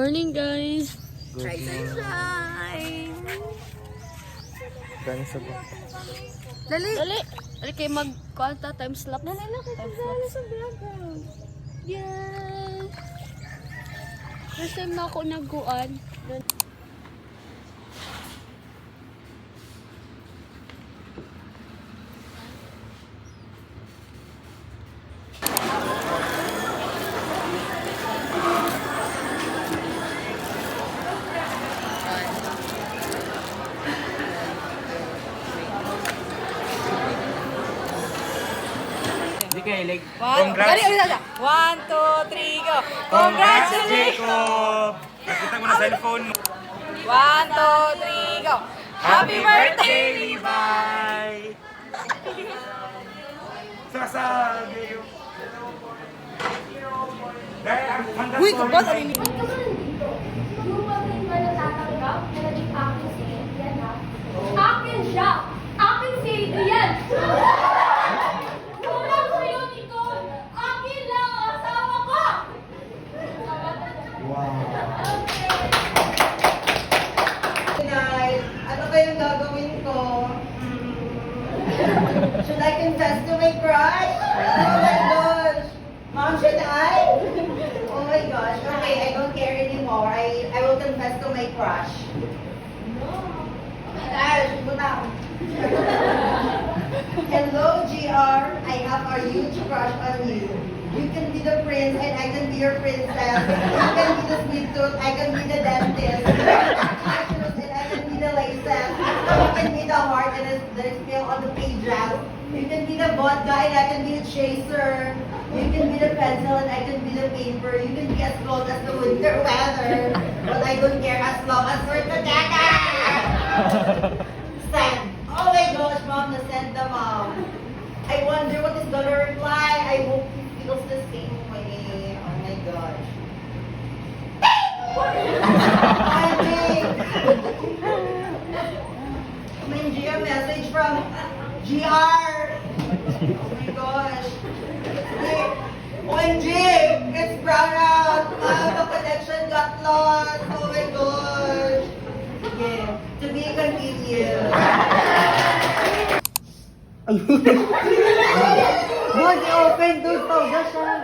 morning, guys. Good morning. Gano'n sa ba? Dali. Dali kayo mag-kwanta, time slap. Dali na, time slap. Sa background. Yes. First time na ako naguan. Congrats! 1, 2, 3, go! Congrats, Jacob! Nakita ko na cellphone mo. 1, 2, 3, go! Happy birthday! Levi! Sasabi yung... Dahil ang hanggang Uy, kapot! Ano Yung yung... pag-ibig ba natatanggap na naging akin si Adrian, ha? Akin siya! Akin si Adrian! Kulang sa'yo, Nicole! Akin lang ang asawa ko! Tonight, ano kayang gagawin ko? Should I confess to my crush? Oh my gosh! Mom, should I? Oh my gosh. Okay, I don't care anymore. I will confess to my crush. Oh my gosh, butang. Hello, GR. I have a huge crush on you. You can be the prince and I can be your princess. You can be the sweet tooth, I can be the dentist. You can be the shoes and I can be the laces. You can be the heart and there's still on the pages. You can be the vodka and I can be the chaser. You can be the pencil and I can be the paper. You can be as cold as the winter weather. But I don't care as long as we're together. Send. Oh my gosh, Mom, send the mom. I wonder what he's gonna reply. I hope he feels the same way. Oh my gosh. Minji, a message from GR. Oh my gosh. OMG, it's brown out. The connection got lost. Oh my gosh. Okay, to be continued. Boy, open doon to.